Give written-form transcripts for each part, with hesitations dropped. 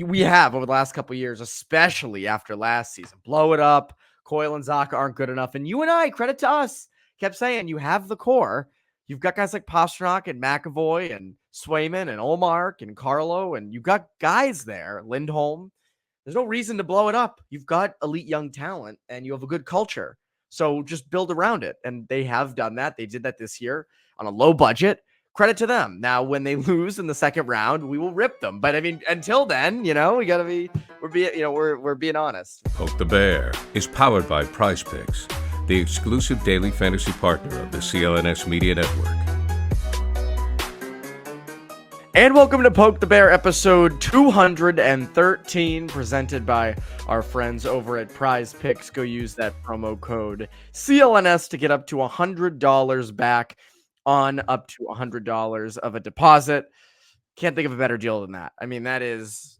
we have over the last couple of years, especially after last season. Blow it up. Coyle and Zaka aren't good enough. And you and I, credit to us, kept saying you have the core. You've got guys like Pastrnak and McAvoy and Swayman and Olmark and Carlo, and you've got guys there, Lindholm. There's no reason to blow it up. You've got elite young talent and you have a good culture. So just build around it. And they have done that. They did that this year on a low budget. Credit to them. Now, when they lose in the second round, we will rip them. But I mean, until then, we gotta we're being honest. Poke the Bear is powered by Prize Picks, the exclusive daily fantasy partner of the CLNS Media Network. And welcome to Poke the Bear, episode 213, presented by our friends over at Prize Picks. Go use that promo code CLNS to get up to $100 back on up to $100 of a deposit. Can't think of a better deal than that. I mean, that is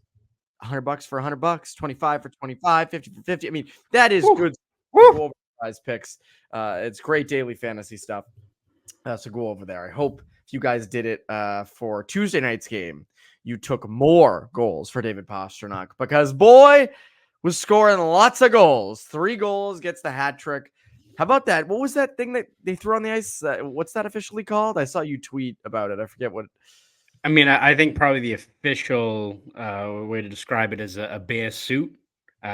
$100 for $100, 25 for 25, 50 for 50. I mean, that is good. Go over Prize Picks. It's great daily fantasy stuff. So go over there. I hope if you guys did it for Tuesday night's game, you took more goals for David Pastrnak, because boy was scoring lots of goals. 3 goals, gets the hat trick. How about that? What was that thing that they threw on the ice? What's that officially called? I saw you tweet about it. I forget what. I mean, I think probably the official way to describe it is a bear suit.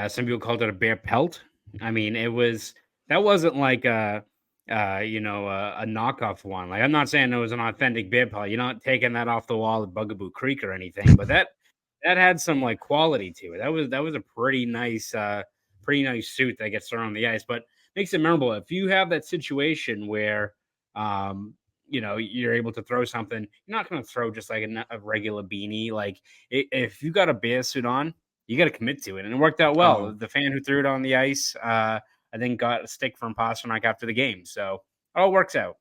Some people called it a bear pelt. I mean, that wasn't like a knockoff one. Like, I'm not saying it was an authentic bear pelt. You're not taking that off the wall at Bugaboo Creek or anything, but that had some like quality to it. That was a pretty nice suit that gets thrown on the ice, but makes it memorable. If you have that situation where you're able to throw something, you're not going to throw just like a regular beanie. Like, if you got a bear suit on, you got to commit to it. And it worked out well. The fan who threw it on the ice, I think, got a stick from Pastrnak after the game. So it all works out.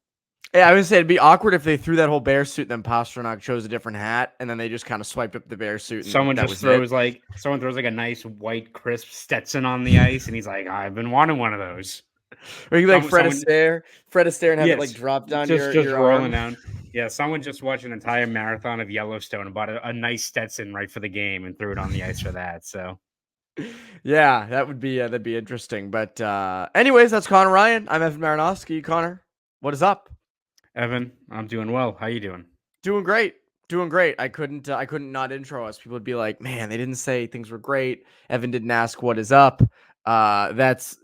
Yeah, I would say it'd be awkward if they threw that whole bear suit, then Pastrnak chose a different hat, and then they just kind of swiped up the bear suit. And someone throws like a nice white crisp Stetson on the ice, and he's like, I've been wanting one of those. Or you like Fred Astaire and have it like drop down just your rolling arm. Down. Yeah, someone just watched an entire marathon of Yellowstone and bought a nice Stetson right for the game and threw it on the ice for that. So, yeah, that'd be interesting. But anyways, that's Conor Ryan. I'm Evan Marinofsky. Connor, what is up? Evan, I'm doing well. How you doing? Doing great. I couldn't not intro us. People would be like, man, they didn't say things were great. Evan didn't ask what is up. That's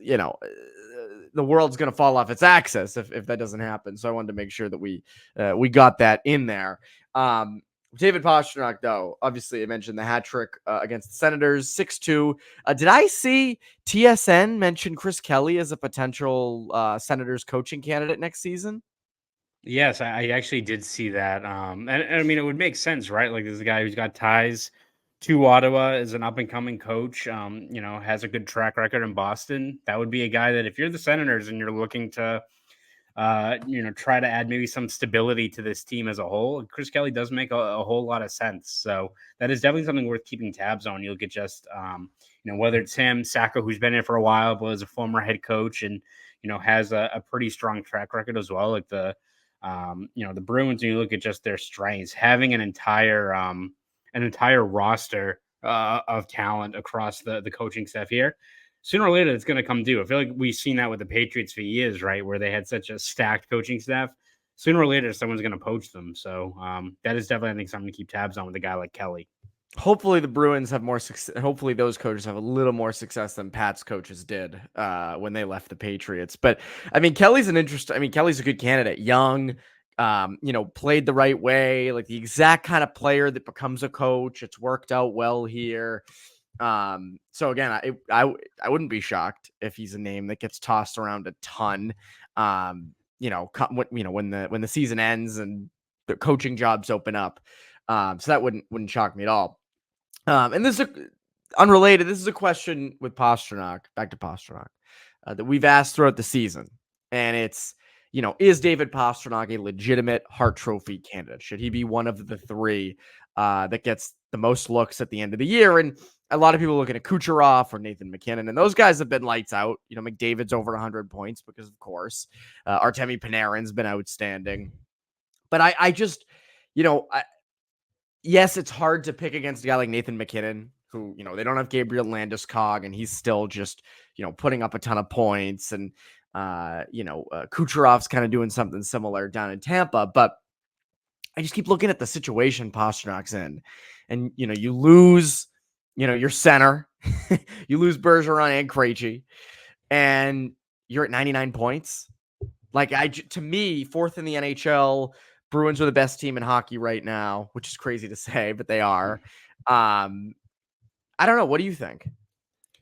the world's going to fall off its axis if that doesn't happen. So I wanted to make sure that we got that in there. David Pastrnak, though, obviously I mentioned the hat trick against the Senators, 6-2. Did I see TSN mention Chris Kelly as a potential Senators coaching candidate next season? Yes, I actually did see that. And I mean, it would make sense, right? Like, there's a guy who's got ties to Ottawa, is an up-and-coming coach, has a good track record in Boston. That would be a guy that, if you're the Senators and you're looking to, try to add maybe some stability to this team as a whole, Chris Kelly does make a whole lot of sense. So that is definitely something worth keeping tabs on. You look at just, whether it's him, Sacco, who's been here for a while, but is a former head coach and, has a pretty strong track record as well. Like the Bruins, and you look at just their strengths, having an entire roster of talent across the coaching staff here, sooner or later it's going to come due. I feel like we've seen that with the Patriots for years, right? Where they had such a stacked coaching staff. Sooner or later, someone's going to poach them. So that is definitely, I think, something to keep tabs on with a guy like Kelly. Hopefully the Bruins have more success. Hopefully those coaches have a little more success than Pat's coaches did when they left the Patriots. But I mean, Kelly's a good candidate. Young, played the right way, like the exact kind of player that becomes a coach. It's worked out well here. So again, I wouldn't be shocked if he's a name that gets tossed around a ton. When the season ends and the coaching jobs open up. So that wouldn't shock me at all. And this is unrelated. This is a question with Pastrnak, back to Pastrnak, that we've asked throughout the season. And it's, is David Pastrnak a legitimate Hart Trophy candidate? Should he be one of the 3 that gets the most looks at the end of the year? And a lot of people looking at Kucherov or Nathan McKinnon, and those guys have been lights out. McDavid's over 100 points because, of course, Artemi Panarin's been outstanding. But I just, yes, it's hard to pick against a guy like Nathan McKinnon, who, they don't have Gabriel Landeskog, and he's still just, putting up a ton of points. And, Kucherov's kind of doing something similar down in Tampa. But I just keep looking at the situation Pasternak's in. And, you lose, your center. You lose Bergeron and Krejci. And you're at 99 points. Like, to me, fourth in the NHL. Bruins are the best team in hockey right now, which is crazy to say, but they are. I don't know. What do you think?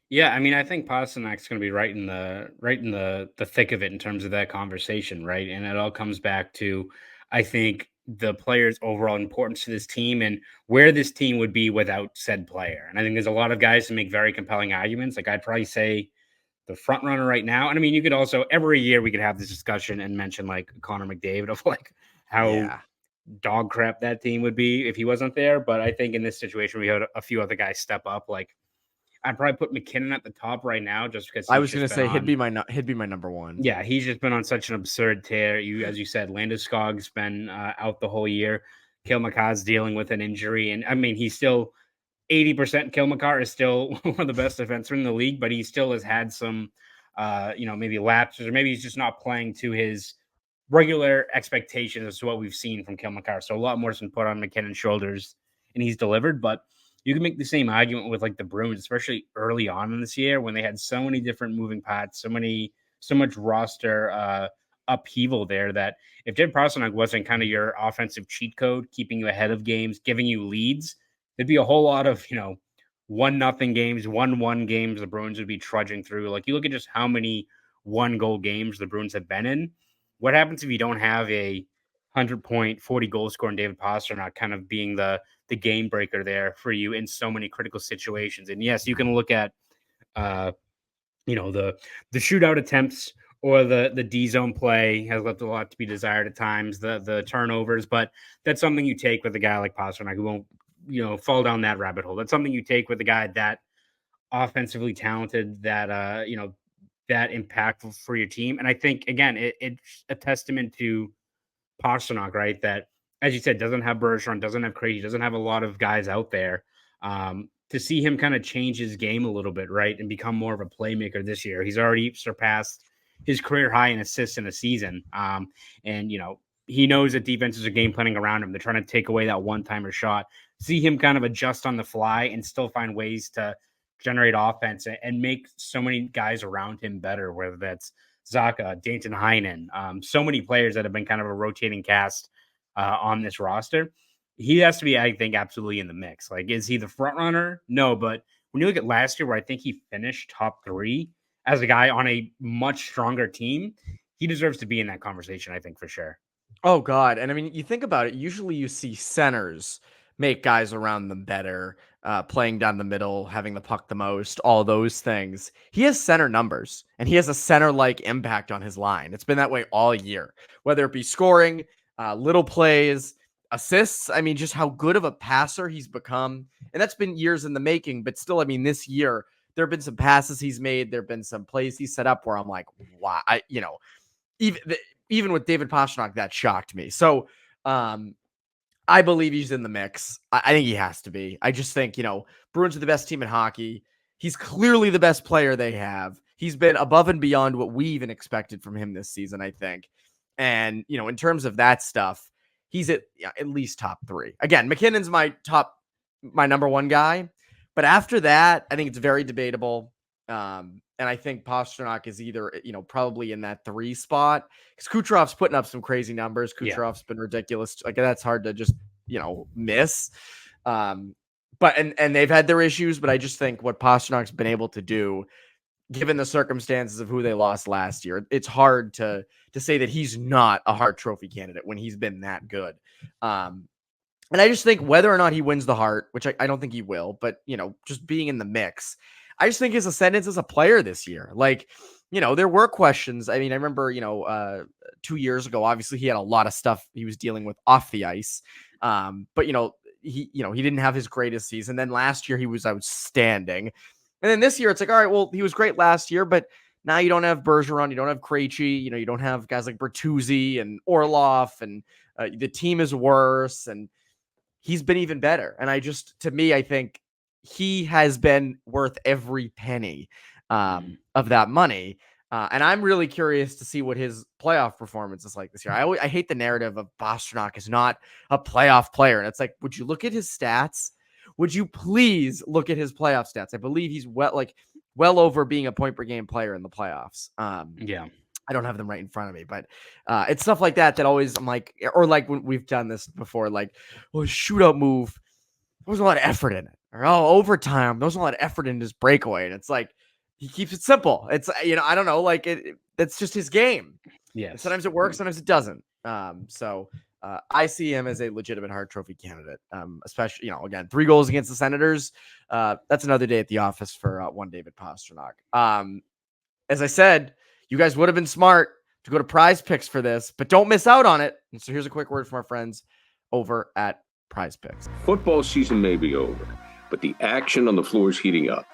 Yeah, I mean, I think Pasternak's going to be right in the thick of it in terms of that conversation, right? And it all comes back to, I think, the player's overall importance to this team and where this team would be without said player. And I think there's a lot of guys who make very compelling arguments. Like, I'd probably say the front runner right now. And I mean, you could also every year we could have this discussion and mention like Connor McDavid of like how dog crap that team would be if he wasn't there. But I think in this situation we had a few other guys step up. Like, I'd probably put McKinnon at the top right now just because I was going to say he'd be my number one. Yeah, he's just been on such an absurd tear. As you said, Landeskog's been out the whole year. Cale Makar's dealing with an injury, and I mean he's still 80%. Cale Makar is still one of the best defensemen in the league, but he still has had some, maybe lapses, or maybe he's just not playing to his regular expectations as to what we've seen from Cale Makar. So a lot more has been put on McKinnon's shoulders, and he's delivered. But you can make the same argument with like the Bruins, especially early on in this year when they had so many different moving parts, so much roster upheaval there, that if David Pastrnak wasn't kind of your offensive cheat code, keeping you ahead of games, giving you leads, there'd be a whole lot of 1-0 games, 1-1 games the Bruins would be trudging through. Like, you look at just how many 1-goal games the Bruins have been in. What happens if you don't have a 100-point, 40-goal scorer and David Pastrnak kind of being the game breaker there for you in so many critical situations? And yes, you can look at the shootout attempts or the D zone play has left a lot to be desired at times, the turnovers, but that's something you take with a guy like Pastrnak who won't fall down that rabbit hole. That's something you take with a guy that offensively talented, that that impactful for your team. And I think again, it's a testament to Pastrnak, right? That, as you said, doesn't have Bergeron, doesn't have Krejci, doesn't have a lot of guys out there. To see him kind of change his game a little bit, right, and become more of a playmaker this year. He's already surpassed his career high in assists in a season. And he knows that defenses are game planning around him. They're trying to take away that one-timer shot. See him kind of adjust on the fly and still find ways to generate offense and make so many guys around him better, whether that's Zaka, Danton Heinen, so many players that have been kind of a rotating cast on this roster. He has to be, I think, absolutely in the mix. Like, is he the front runner? No, but when you look at last year where I think he finished top 3 as a guy on a much stronger team, he deserves to be in that conversation, I think, for sure. Oh, God. And I mean, you think about it, usually you see centers make guys around them better, playing down the middle, having the puck the most, all those things. He has center numbers, and he has a center-like impact on his line. It's been that way all year, whether it be scoring, little plays, assists. I mean, just how good of a passer he's become. And that's been years in the making, but still, I mean, this year, there have been some passes he's made. There have been some plays he set up where I'm like, wow, even with David Pastrnak, that shocked me. So I believe he's in the mix. I think he has to be. I just think, Bruins are the best team in hockey. He's clearly the best player they have. He's been above and beyond what we even expected from him this season, I think. And, in terms of that stuff, he's at least top 3. Again, McKinnon's my number 1 guy. But after that, I think it's very debatable. And I think Pastrnak is either, probably in that 3 spot, because Kucherov's putting up some crazy numbers. Kucherov's been ridiculous. Like, that's hard to just, miss. But they've had their issues, but I just think what Pasternak's been able to do, given the circumstances of who they lost last year, it's hard to say that he's not a Hart Trophy candidate when he's been that good. And I just think whether or not he wins the Hart, which I don't think he will, but, just being in the mix, I just think his ascendance as a player this year, like, there were questions. I mean, I remember, 2 years ago, obviously he had a lot of stuff he was dealing with off the ice. But, he didn't have his greatest season. Then last year he was outstanding. And then this year it's like, all right, well, he was great last year, but now you don't have Bergeron, you don't have Krejci, you don't have guys like Bertuzzi and Orlov, and the team is worse, and he's been even better. And I think he has been worth every penny of that money. And I'm really curious to see what his playoff performance is like this year. I hate the narrative of Pastrnak is not a playoff player. And it's like, would you look at his stats? Would you please look at his playoff stats? I believe he's well over being a point per game player in the playoffs. Yeah. I don't have them right in front of me, but it's stuff like that always I'm like, or like when we've done this before, like, well, shootout move, there was a lot of effort in it. Or overtime, there was a lot of effort in his breakaway. And it's like, he keeps it simple. It's, I don't know, like that's just his game. Yes. Sometimes it works, sometimes it doesn't. So I see him as a legitimate Hart Trophy candidate, especially, again, 3 goals against the Senators. That's another day at the office for one David Pastrnak. As I said, you guys would have been smart to go to Prize Picks for this, but don't miss out on it. And so here's a quick word from our friends over at Prize Picks. Football season may be over, but the action on the floor is heating up.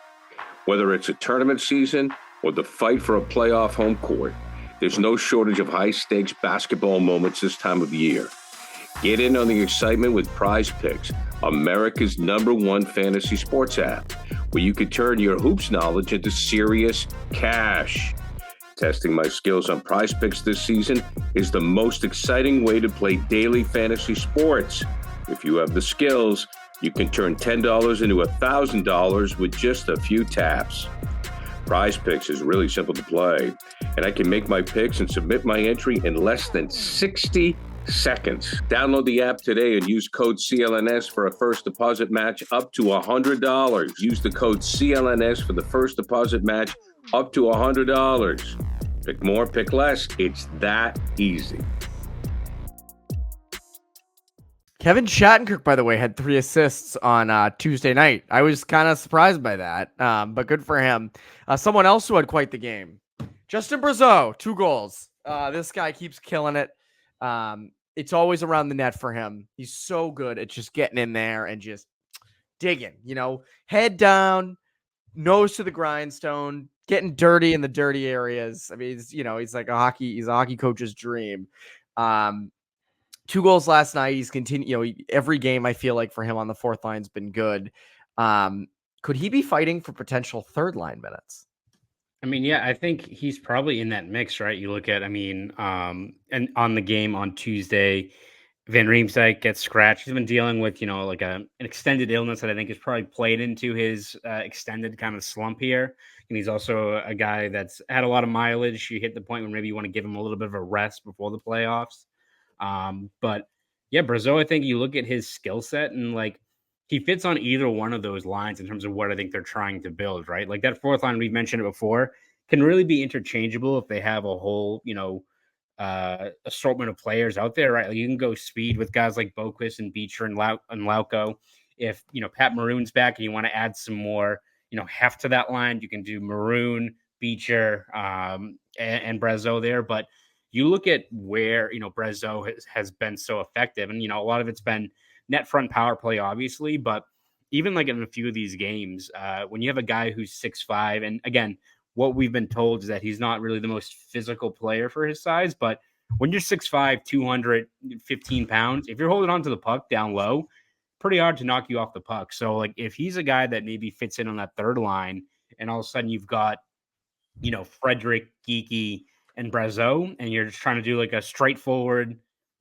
Whether it's a tournament season or the fight for a playoff home court, there's no shortage of high-stakes basketball moments this time of year. Get in on the excitement with Prize Picks, America's #1 fantasy sports app, where you can turn your hoops knowledge into serious cash. Testing my skills on Prize Picks this season is the most exciting way to play daily fantasy sports. If you have the skills, you can turn $10 into $1,000 with just a few taps. Prize Picks is really simple to play, and I can make my picks and submit my entry in less than 60 seconds. Download the app today and use code CLNS for a first deposit match up to $100. Use the code CLNS for the first deposit match up to $100. Pick more, pick less. It's that easy. Kevin Shattenkirk, by the way, had 3 assists on Tuesday night. I was kind of surprised by that, but good for him. Someone else who had quite the game, Justin Brazeau, 2 goals. This guy keeps killing it. It's always around the net for him. He's so good at just getting in there and just digging, head down, nose to the grindstone, getting dirty in the dirty areas. I mean, he's like he's a hockey coach's dream. 2 goals last night. He's continued, every game I feel like for him on the 4th line's been good. Could he be fighting for potential 3rd line minutes? I mean, yeah, I think he's probably in that mix, right? You look at, and on the game on Tuesday, Van Rinkside gets scratched. He's been dealing with, like an extended illness that I think has probably played into his extended kind of slump here. And he's also a guy that's had a lot of mileage. You hit the point where maybe you want to give him a little bit of a rest before the playoffs. But yeah, Brazeau, I think you look at his skill set and like he fits on either one of those lines in terms of what I think they're trying to build, right? Like that 4th line, we've mentioned it before, can really be interchangeable if they have a whole, assortment of players out there, right? Like you can go speed with guys like Boquist and Beecher and Lauko. If, Pat Maroon's back and you want to add some more, heft to that line, you can do Maroon, Beecher, and Brazeau there. But you look at where, Brazeau has been so effective. And, a lot of it's been net front power play, obviously. But even like in a few of these games, when you have a guy who's 6'5", and again, what we've been told is that he's not really the most physical player for his size. But when you're 6'5", 215 pounds, if you're holding on to the puck down low, pretty hard to knock you off the puck. So like if he's a guy that maybe fits in on that 3rd line and all of a sudden you've got, Frederick, Geeky, and Brazeau, and you're just trying to do like a straightforward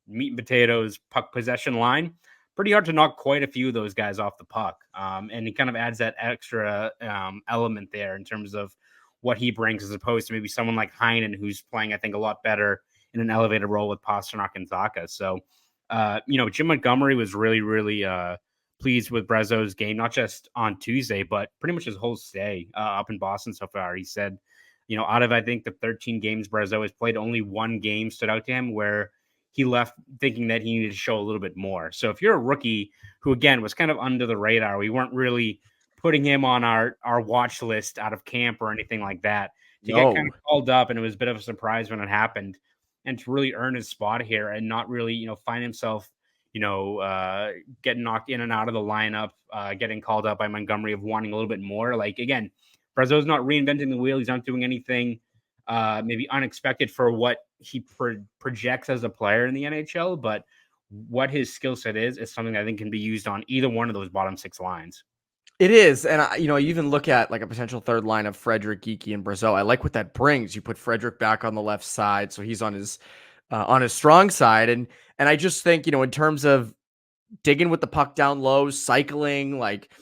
meat and potatoes puck possession line, pretty hard to knock quite a few of those guys off the puck. And he kind of adds that extra element there in terms of what he brings as opposed to maybe someone like Heinen, who's playing, I think, a lot better in an elevated role with Pastrnak and Zacha. So, Jim Montgomery was really, really pleased with Brazeau's game, not just on Tuesday, but pretty much his whole stay up in Boston so far. He said, out of, I think, the 13 games Brazeau has played, only 1 game stood out to him where he left thinking that he needed to show a little bit more. So if you're a rookie who, again, was kind of under the radar, we weren't really putting him on our watch list out of camp or anything like that, to get kind of called up, and it was a bit of a surprise when it happened, and to really earn his spot here and not really, find himself, getting knocked in and out of the lineup, getting called up by Montgomery of wanting a little bit more. Like, again, Brazeau's not reinventing the wheel. He's not doing anything maybe unexpected for what he projects as a player in the NHL, but what his skill set is something I think can be used on either one of those bottom 6 lines. It is, and you even look at like a potential third line of Frederick, Geeky, and Brazeau. I like what that brings. You put Frederick back on the left side, so he's on his strong side, and I just think in terms of digging with the puck down low, cycling, like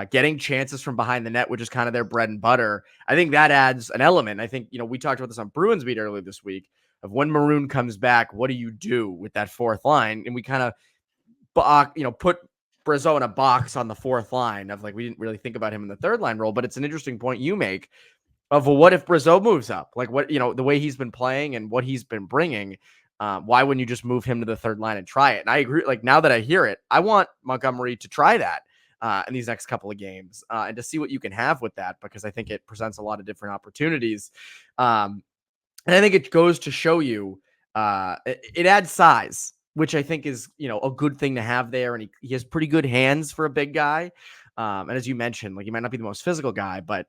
getting chances from behind the net, which is kind of their bread and butter. I think that adds an element. I think we talked about this on Bruins Beat earlier this week of when Maroon comes back, what do you do with that fourth line? And we kind of put Brazeau in a box on the fourth line of like, we didn't really think about him in the third line role, but it's an interesting point you make of, well, what if Brazeau moves up? Like what, the way he's been playing and what he's been bringing, why wouldn't you just move him to the third line and try it? And I agree. Like now that I hear it, I want Montgomery to try that in these next couple of games and to see what you can have with that, because I think it presents a lot of different opportunities. And I think it goes to show you it adds size, which I think is, a good thing to have there. And he has pretty good hands for a big guy. And as you mentioned, like he might not be the most physical guy, but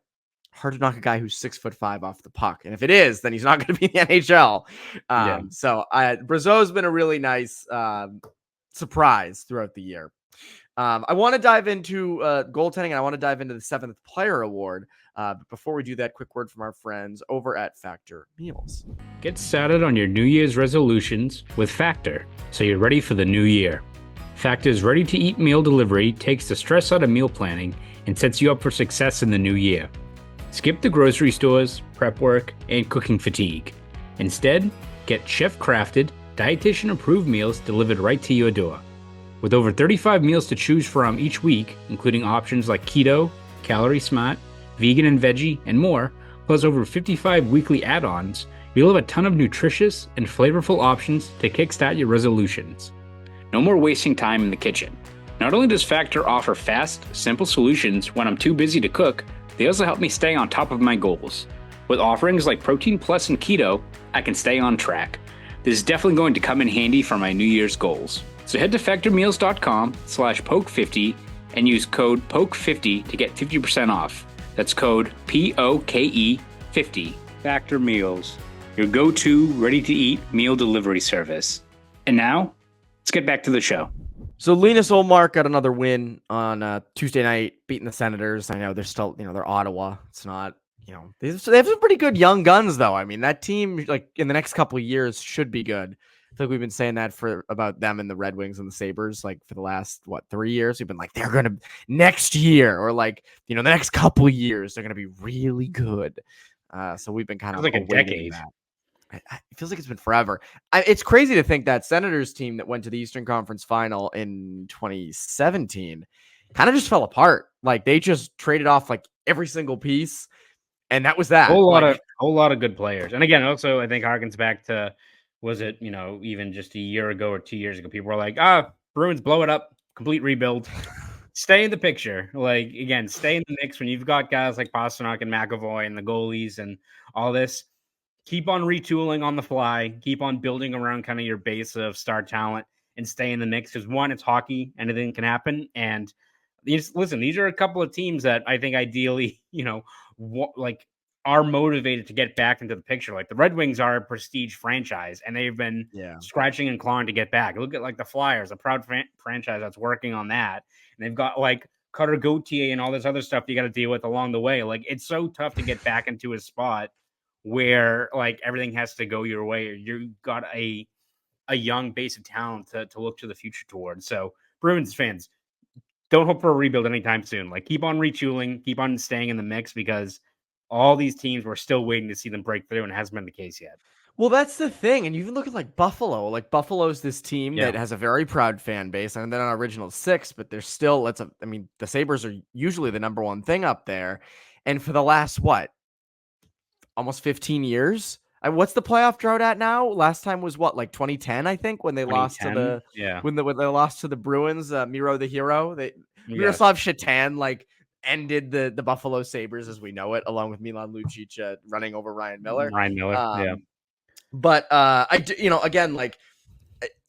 hard to knock a guy who's 6'5" off the puck. And if it is, then he's not going to be in the NHL. So Brazeau has been a really nice surprise throughout the year. I want to dive into goaltending, and I want to dive into the 7th player award. But before we do that, quick word from our friends over at Factor Meals. Get started on your New Year's resolutions with Factor, so you're ready for the new year. Factor's ready-to-eat meal delivery takes the stress out of meal planning and sets you up for success in the new year. Skip the grocery stores, prep work, and cooking fatigue. Instead, get chef-crafted, dietitian-approved meals delivered right to your door. With over 35 meals to choose from each week, including options like keto, calorie smart, vegan and veggie, and more, plus over 55 weekly add-ons, you'll have a ton of nutritious and flavorful options to kickstart your resolutions. No more wasting time in the kitchen. Not only does Factor offer fast, simple solutions when I'm too busy to cook, they also help me stay on top of my goals. With offerings like Protein Plus and Keto, I can stay on track. This is definitely going to come in handy for my New Year's goals. So head to factormeals.com/poke50 and use code POKE50 to get 50% off. That's code POKE50. Factor Meals, your go-to ready-to-eat meal delivery service. And now, let's get back to the show. So Linus Ullmark got another win on Tuesday night, beating the Senators. I know they're still, they're Ottawa. It's not, they have some pretty good young guns, though. I mean, that team, like in the next couple of years, should be good. I feel like we've been saying that about them and the Red Wings and the Sabres, like for the last 3 years. We've been like, they're gonna next year, or like the next couple of years, they're gonna be really good. So we've been kind of like a decade. That. It feels like it's been forever. It's crazy to think that Senators team that went to the Eastern Conference Final in 2017 kind of just fell apart. Like they just traded off like every single piece, and that was that. Whole lot of good players. And again, also I think harkens back to, was it even just a year ago or 2 years ago? People were like, Bruins blow it up, complete rebuild. Stay in the picture. Like again, stay in the mix when you've got guys like Pastrnak and McAvoy and the goalies and all this. Keep on retooling on the fly. Keep on building around kind of your base of star talent and stay in the mix. Because one, it's hockey. Anything can happen. And these are a couple of teams that I think ideally, are motivated to get back into the picture. Like the Red Wings are a prestige franchise, and they've been scratching and clawing to get back. Look at like the Flyers, a proud franchise that's working on that. And they've got like Cutter Gauthier and all this other stuff you got to deal with along the way. Like it's so tough to get back into a spot where like everything has to go your way, or you got a young base of talent to look to the future towards. So Bruins fans, don't hope for a rebuild anytime soon. Like keep on retooling, keep on staying in the mix, because all these teams, we're still waiting to see them break through, and it hasn't been the case yet. Well, that's the thing. And you even look at like Buffalo. Like Buffalo's this team that has a very proud fan base, and they're not original six, but they're still, the Sabres are usually the number one thing up there. And for the last, almost 15 years? What's the playoff drought at now? Last time was like 2010, I think, when they lost to when they lost to the Bruins. Miro the hero. Miroslav Shatan ended the Buffalo Sabres as we know it, along with Milan Lucic running over Ryan Miller. But again,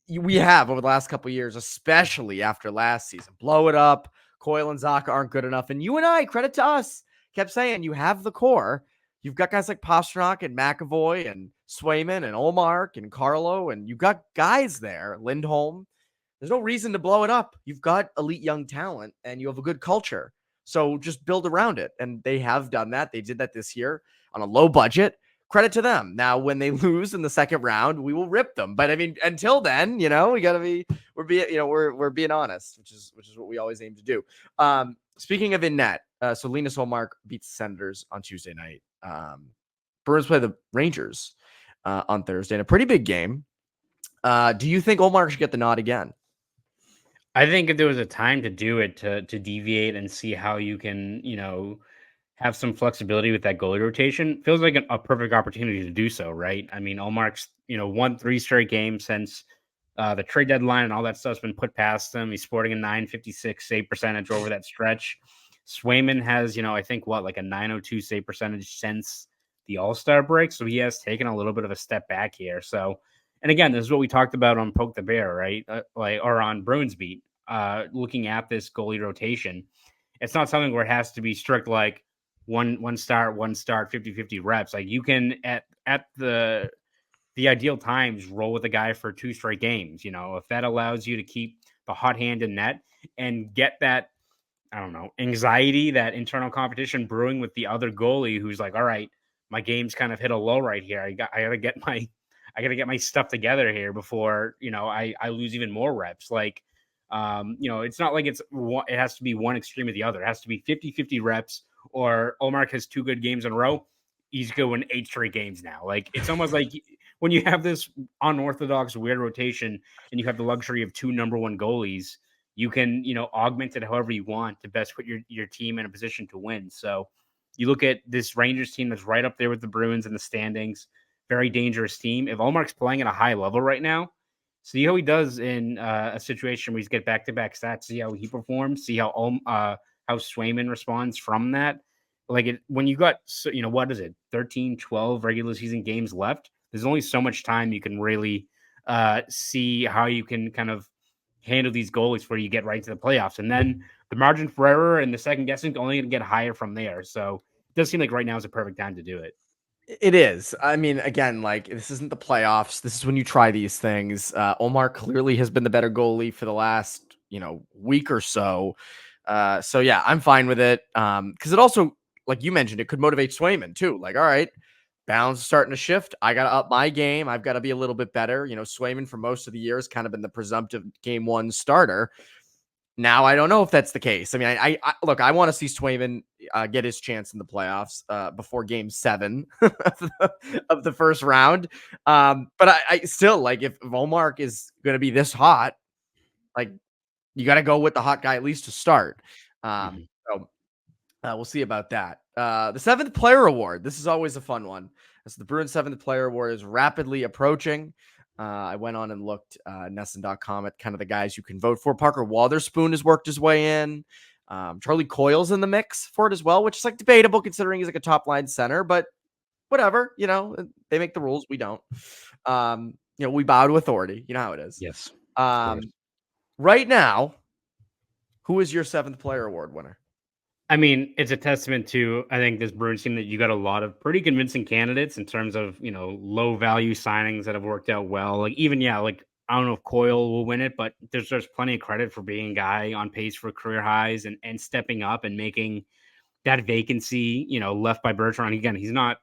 we have over the last couple of years, especially after last season, blow it up. Coyle and Zaka aren't good enough, and you and I, credit to us, kept saying you have the core. You've got guys like Pastrnak and McAvoy and Swayman and Ullmark and Carlo, and you've got guys there, Lindholm. There's no reason to blow it up. You've got elite young talent, and you have a good culture. So just build around it. And they have done that. They did that this year on a low budget. Credit to them. Now, when they lose in the second round, we will rip them. But I mean, until then, we got to we're being honest, which is what we always aim to do. Speaking of in net, so Linus Ullmark beats the Senators on Tuesday night. Bruins play the Rangers on Thursday in a pretty big game. Do you think Ullmark should get the nod again? I think if there was a time to do it, to deviate and see how you can, have some flexibility with that goalie rotation, feels like a perfect opportunity to do so, right? I mean, Ullmark's, won 3 straight games since the trade deadline, and all that stuff's been put past him. He's sporting a .956 save percentage over that stretch. Swayman has, I think like a .902 save percentage since the All-Star break. So he has taken a little bit of a step back here. So, and again, this is what we talked about on Poke the Bear, right? Or on Bruins Beat, looking at this goalie rotation. It's not something where it has to be strict, like one start, 50-50 reps. Like you can at the ideal times roll with a guy for 2 straight games. If that allows you to keep the hot hand in net and get that, anxiety, that internal competition brewing with the other goalie who's like, all right, my game's kind of hit a low right here. I gotta get my stuff together here before, I lose even more reps. Like, it's not like it has to be one extreme or the other. It has to be 50-50 reps, or Ullmark has 2 good games in a row. He's going 8 straight games now. Like, it's almost like when you have this unorthodox, weird rotation and you have the luxury of 2 number 1 goalies, you can, augment it however you want to best put your team in a position to win. So you look at this Rangers team that's right up there with the Bruins in the standings, very dangerous team. If Ullmark's playing at a high level right now, see how he does in a situation where he's get back-to-back stats, see how he performs, see how Swayman responds from that. Like when you got, what is it, 13, 12 regular season games left, there's only so much time you can really see how you can kind of handle these goalies before you get right to the playoffs. And then the margin for error and the second guessing only going to get higher from there. So it does seem like right now is a perfect time to do it. It is. I mean, again, like this isn't the playoffs. This is when you try these things. Ullmark clearly has been the better goalie for the last, week or so. So yeah, I'm fine with it. Because it also, like you mentioned, it could motivate Swayman too. Like, all right, balance is starting to shift. I got to up my game. I've got to be a little bit better. Swayman for most of the year has kind of been the presumptive game 1 starter. Now, I don't know if that's the case. I mean, I look, I want to see Swayman get his chance in the playoffs before game 7 of the first round. But I still, like, if Ullmark is going to be this hot, like, you got to go with the hot guy at least to start. So we'll see about that. The 7th player award. This is always a fun one. As the Bruins 7th player award is rapidly approaching. I went on and looked Nesson.com at kind of the guys you can vote for. Parker Wotherspoon has worked his way in. Charlie Coyle's in the mix for it as well, which is like debatable considering he's like a top line center, but whatever, they make the rules. We don't. We bow to authority. You know how it is. Yes. Right now, who is your 7th player award winner? I mean, it's a testament to, I think, this Bruins team that you got a lot of pretty convincing candidates in terms of, low value signings that have worked out well. Like even, I don't know if Coyle will win it, but there's plenty of credit for being a guy on pace for career highs and stepping up and making that vacancy, left by Bergeron. Again, he's not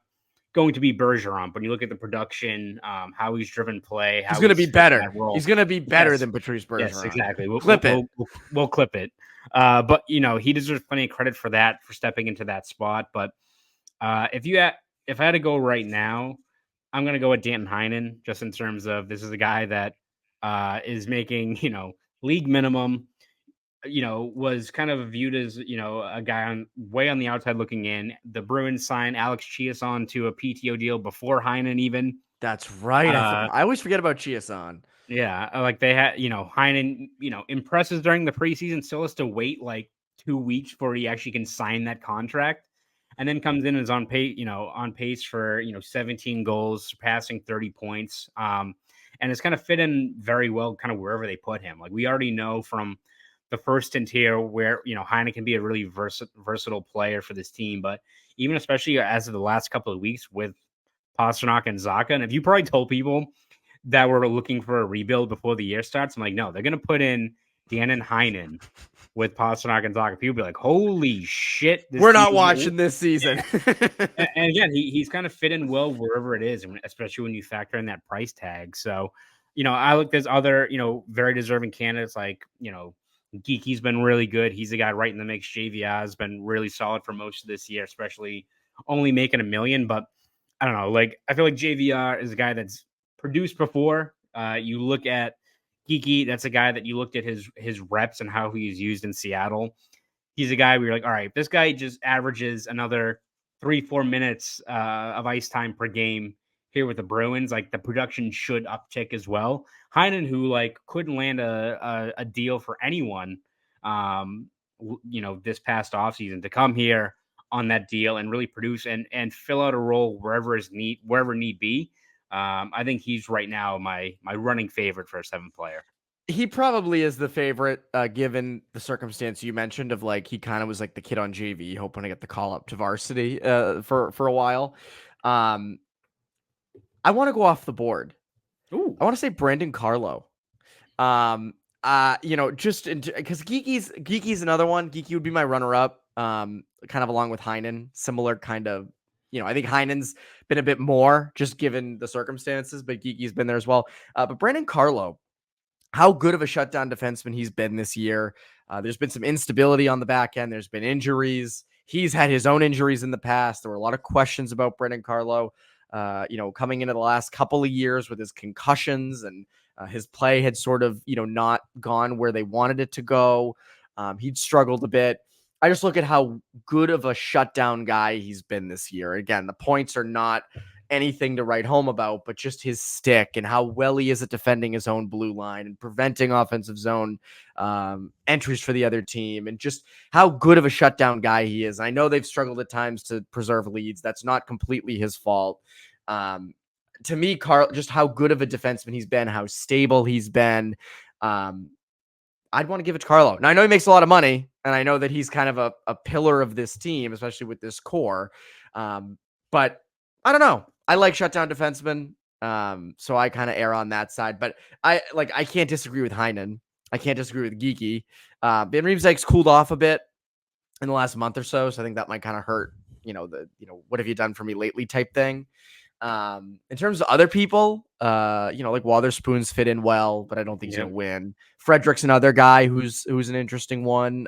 going to be Bergeron, but you look at the production, how he's driven play. How he's going to be better. He's going to be better Yes. than Patrice Bergeron. Yes, exactly. We'll clip it. We'll clip it. But he deserves plenty of credit for that, for stepping into that spot. But if I had to go right now, I'm going to go with Danton Heinen, just in terms of this is a guy that is making, league minimum, was kind of viewed as, a guy way on the outside looking in. The Bruins signed Alex Chiasson to a PTO deal before Heinen even. That's right. I always forget about Chiasson. Yeah, like they had, Heinen, impresses during the preseason, still has to wait like 2 weeks before he actually can sign that contract, and then comes in and is on pace for 17 goals, surpassing 30 points, and it's kind of fit in very well, kind of wherever they put him. Like we already know from the first stint here where Heinen can be a really versatile player for this team, but even especially as of the last couple of weeks with Pastrnak and Zacha, and if you probably told people that were looking for a rebuild before the year starts, I'm like, no, they're going to put in Danton Heinen with Pastrnak and Zacha. People be like, "Holy shit, we're not watching this season." And again, he's kind of fit in well wherever it is, especially when you factor in that price tag. So, I look there's other very deserving candidates like Geeky's been really good. He's the guy right in the mix. JVR has been really solid for most of this year, especially only making $1 million. But I don't know, I feel like JVR is a guy that's produced before. You look at Geeky, that's a guy that you looked at his reps and how he's used in Seattle. He's a guy where you're like, all right, this guy just averages another 3-4 minutes of ice time per game here with the Bruins. Like, the production should uptick as well. Heinen, who couldn't land a deal for anyone, this past offseason, to come here on that deal and really produce and fill out a role wherever need be. I think he's right now my running favorite for a 7th player. He probably is the favorite, given the circumstance you mentioned of he kind of was like the kid on JV, hoping to get the call up to varsity for a while. I want to go off the board. Ooh. I want to say Brandon Carlo. Just because Geeky's another one. Geeky would be my runner-up, kind of along with Heinen. Similar kind of, I think Heinen's been a bit more just given the circumstances, but Geeky's been there as well. But Brandon Carlo, how good of a shutdown defenseman he's been this year. There's been some instability on the back end. There's been injuries. He's had his own injuries in the past. There were a lot of questions about Brandon Carlo, coming into the last couple of years with his concussions, and his play had sort of, not gone where they wanted it to go. He'd struggled a bit. I just look at how good of a shutdown guy he's been this year. Again, the points are not anything to write home about, but just his stick and how well he is at defending his own blue line and preventing offensive zone entries for the other team, and just how good of a shutdown guy he is. I know they've struggled at times to preserve leads. That's not completely his fault. To me, Carl, just how good of a defenseman he's been, how stable he's been. I'd want to give it to Carlo. Now, I know he makes a lot of money, and I know that he's kind of a pillar of this team, especially with this core. But I don't know. I like shutdown defensemen, so I kind of err on that side. But I can't disagree with Heinen. I can't disagree with Geeky. Ben Riemsdyk's cooled off a bit in the last month or so I think that might kind of hurt, what have you done for me lately type thing. In terms of other people, Wotherspoon's fit in well, but I don't think he's gonna win. Frederick's another guy who's an interesting one.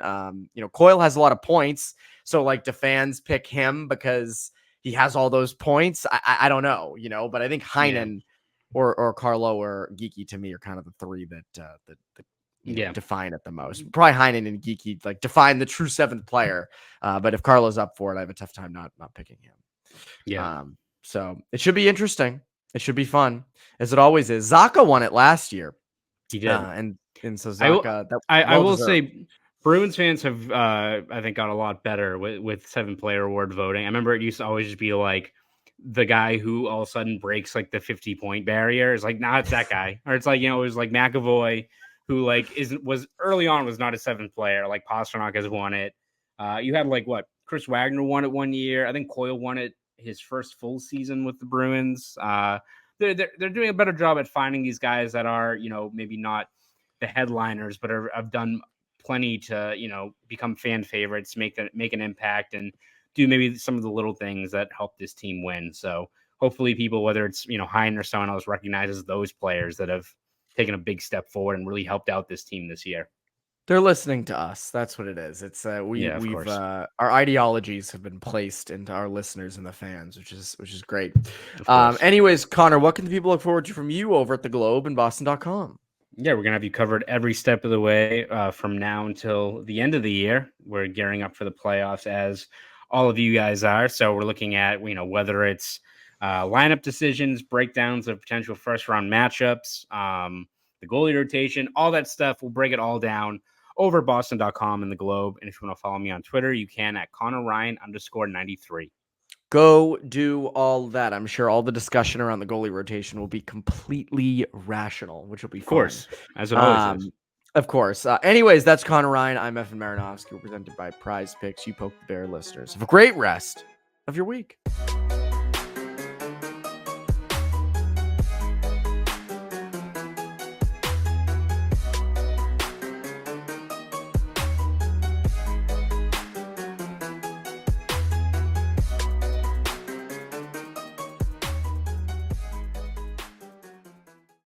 Coyle has a lot of points, so do fans pick him because he has all those points? I don't know, but I think Heinen or Carlo or Geeky to me are kind of the three that define it the most. Probably Heinen and Geeky define the true 7th player. But if Carlo's up for it, I have a tough time not picking him. Yeah. So it should be interesting. It should be fun, as it always is. Zacha won it last year. He did. And so Zacha, I will say Bruins fans have, I think, got a lot better with 7-player award voting. I remember it used to always just be the guy who all of a sudden breaks the 50-point barrier is nah, it's that guy. Or it's it was McAvoy, who was early on was not a 7th player. Pastrnak has won it. You had Chris Wagner won it one year. I think Coyle won it his first full season with the Bruins. They're doing a better job at finding these guys that are, maybe not the headliners, but have done plenty to, become fan favorites, make an impact, and do maybe some of the little things that help this team win. So hopefully people, whether it's, Heinen or someone else, recognizes those players that have taken a big step forward and really helped out this team this year. They're listening to us. That's what it is. It's we've our ideologies have been placed into our listeners and the fans, which is great. Anyways, Connor, what can the people look forward to from you over at the Globe and Boston.com? Yeah, we're gonna have you covered every step of the way from now until the end of the year. We're gearing up for the playoffs, as all of you guys are. So we're looking at whether it's lineup decisions, breakdowns of potential first round matchups, the goalie rotation, all that stuff. We'll break it all down over at Boston.com and the Globe. And if you want to follow me on Twitter, you can at Conor Ryan _93. Go do all that. I'm sure all the discussion around the goalie rotation will be completely rational, which will be fun. Of course, as it always is. Of course. Anyways, that's Conor Ryan. I'm Evan Marinofsky, presented by Prize Picks. You Poke the Bear listeners. Have a great rest of your week.